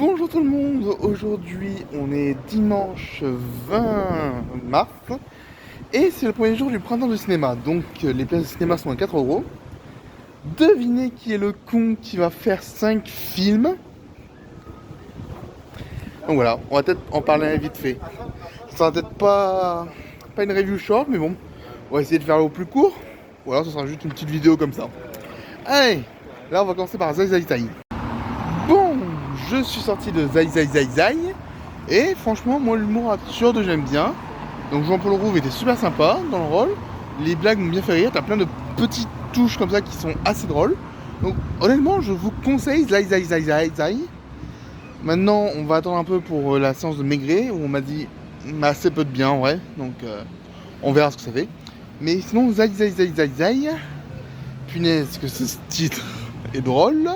Bonjour tout le monde, aujourd'hui on est dimanche 20 mars et c'est le premier jour du printemps du cinéma, donc les places de cinéma sont à 4 €. Devinez qui est le con qui va faire 5 films. Donc voilà, on va peut-être en parler vite fait. Ça sera peut-être pas une review short, mais bon, on va essayer de faire au plus court. Ou alors ce sera juste une petite vidéo comme ça. Allez, là on va commencer par Zai Zai Zai. Bon, je suis sorti de Zai Zai Zai Zai. Et franchement, moi, l'humour absurde, j'aime bien. Donc Jean-Paul Rouve était super sympa dans le rôle. Les blagues m'ont bien fait rire. T'as plein de petites touches comme ça qui sont assez drôles. Donc honnêtement, je vous conseille Zai Zai Zai Zai Zai. Maintenant, on va attendre un peu pour la séance de Maigret où on m'a dit assez peu de bien en vrai. Donc on verra ce que ça fait. Mais sinon, Zai Zai Zai Zai Zai. Punaise, que ce titre est drôle.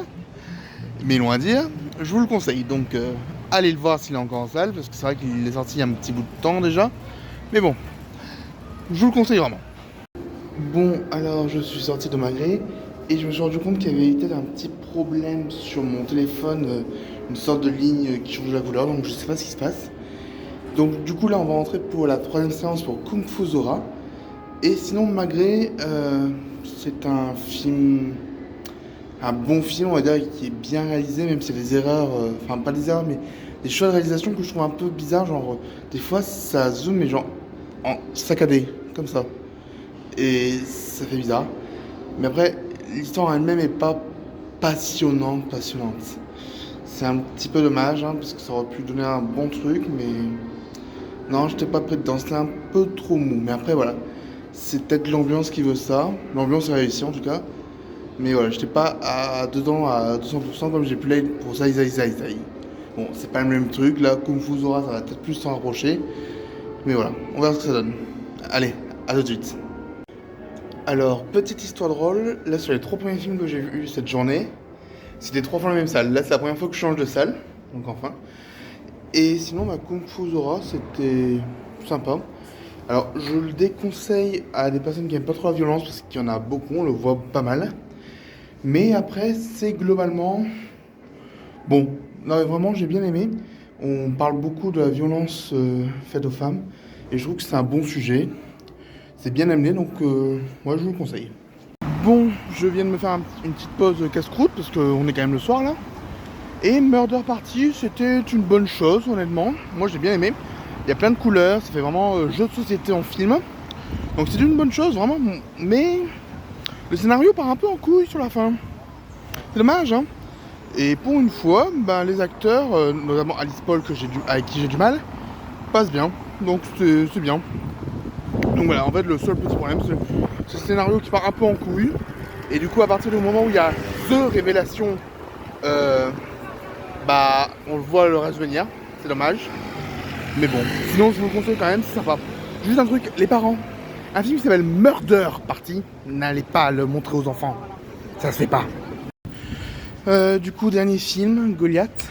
Mais loin à dire, je vous le conseille. Donc allez le voir s'il est encore en salle, parce que c'est vrai qu'il est sorti il y a un petit bout de temps déjà. Mais bon, je vous le conseille vraiment. Bon, alors je suis sorti de Maigret et je me suis rendu compte qu'il y avait peut-être un petit problème sur mon téléphone, une sorte de ligne qui change la couleur, donc je sais pas ce qui se passe. Donc du coup là on va rentrer pour la troisième séance pour Kung Fu Zora. Et sinon Maigret, c'est un film, un bon film on va dire, qui est bien réalisé, même s'il y a des erreurs, enfin pas des erreurs mais des choix de réalisation que je trouve un peu bizarres, genre des fois ça zoome mais genre en saccadé, comme ça. Et ça fait bizarre. Mais après, l'histoire en elle-même est pas passionnante. C'est un petit peu dommage, hein, parce que ça aurait pu donner un bon truc, mais non, j'étais pas prêt dedans. C'était un peu trop mou. Mais après, voilà, c'est peut-être l'ambiance qui veut ça. L'ambiance est réussie en tout cas. Mais voilà, j'étais pas dedans à 200% comme j'ai pu l'être pour Zai Zai Zai Zai. Bon, c'est pas le même truc. Là, Kung Fu Zora, ça va peut-être plus s'en rapprocher. Mais voilà, on verra ce que ça donne. Allez, à tout de suite. Alors, petite histoire drôle, là sur les 3 premiers films que j'ai vus cette journée, c'était 3 fois la même salle. Là, c'est la première fois que je change de salle, donc enfin. Et sinon, ma Kung Fu Zora, c'était sympa. Alors, je le déconseille à des personnes qui aiment pas trop la violence, parce qu'il y en a beaucoup, on le voit pas mal. Mais après, c'est globalement... Bon, non, mais vraiment, j'ai bien aimé. On parle beaucoup de la violence faite aux femmes, et je trouve que c'est un bon sujet. C'est bien amené, donc moi je vous le conseille. Bon, je viens de me faire une petite pause casse-croûte parce qu'on est quand même le soir là. Et Murder Party, c'était une bonne chose honnêtement. Moi j'ai bien aimé. Il y a plein de couleurs, ça fait vraiment jeu de société en film. Donc c'est une bonne chose vraiment. Mais le scénario part un peu en couille sur la fin. C'est dommage hein. Et pour une fois, ben, les acteurs, notamment Alice Paul avec qui j'ai du mal, passent bien. Donc c'est bien. Donc voilà, en fait le seul petit problème c'est ce scénario qui part un peu en couille. Et du coup à partir du moment où il y a deux révélations, bah on le voit le reste venir, c'est dommage. Mais bon, sinon je vous le conseille quand même, c'est sympa. Juste un truc, les parents, un film qui s'appelle Murder Party, n'allez pas le montrer aux enfants, ça se fait pas. Du coup dernier film, Goliath,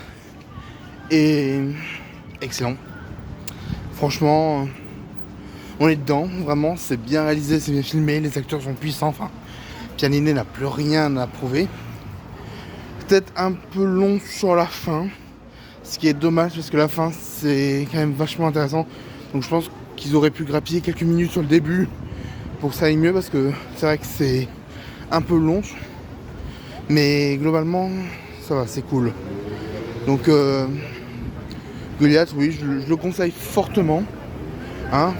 et excellent. Franchement, on est dedans, vraiment, c'est bien réalisé, c'est bien filmé, les acteurs sont puissants, enfin, Pierre n'a plus rien à prouver. Peut-être un peu long sur la fin, ce qui est dommage parce que la fin c'est quand même vachement intéressant. Donc je pense qu'ils auraient pu grappiller quelques minutes sur le début pour que ça aille mieux parce que c'est vrai que c'est un peu long. Mais globalement, ça va, c'est cool. Donc Goliath, oui, je le conseille fortement. Hein,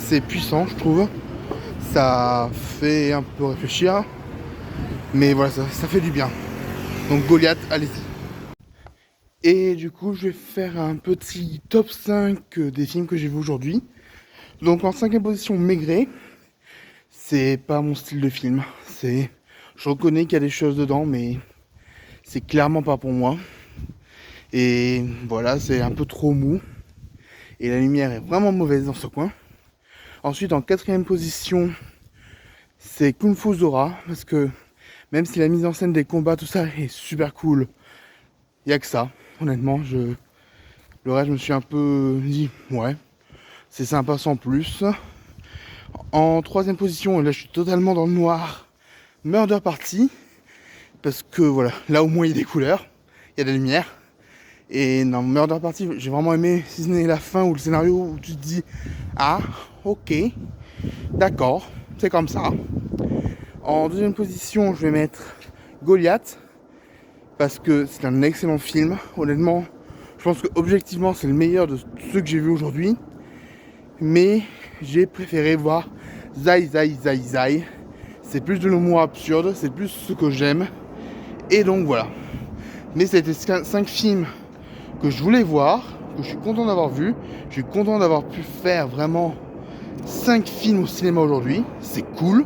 c'est puissant, je trouve. Ça fait un peu réfléchir. Mais voilà, ça fait du bien. Donc Goliath, allez-y. Et du coup, je vais faire un petit top 5 des films que j'ai vus aujourd'hui. Donc en 5e position, Maigret. C'est pas mon style de film. Je reconnais qu'il y a des choses dedans, mais c'est clairement pas pour moi. Et voilà, c'est un peu trop mou. Et la lumière est vraiment mauvaise dans ce coin. Ensuite, en 4e position, c'est Kung Fu Zora. Parce que même si la mise en scène des combats, tout ça est super cool, il n'y a que ça. Honnêtement, le reste, je me suis un peu dit, ouais, c'est sympa sans plus. En 3e position, et là je suis totalement dans le noir, Murder Party. Parce que voilà, là au moins il y a des couleurs, il y a de la lumière. Et dans Murder Party, j'ai vraiment aimé, si ce n'est la fin ou le scénario où tu te dis ah, ok, d'accord, c'est comme ça. En deuxième position, je vais mettre Goliath, parce que c'est un excellent film. Honnêtement, je pense que objectivement, c'est le meilleur de ceux que j'ai vus aujourd'hui. Mais j'ai préféré voir Zai. C'est plus de l'humour absurde, c'est plus ce que j'aime. Et donc voilà. Mais c'était 5 films que je voulais voir, que je suis content d'avoir vu. Je suis content d'avoir pu faire vraiment 5 films au cinéma aujourd'hui. C'est cool.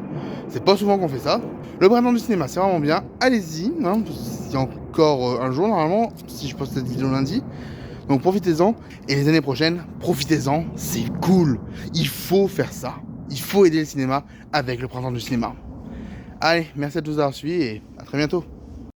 C'est pas souvent qu'on fait ça. Le printemps du cinéma, c'est vraiment bien. Allez-y. Hein, il y a encore un jour normalement, si je poste cette vidéo lundi. Donc profitez-en. Et les années prochaines, profitez-en. C'est cool. Il faut faire ça. Il faut aider le cinéma avec le printemps du cinéma. Allez, merci à tous d'avoir suivi et à très bientôt.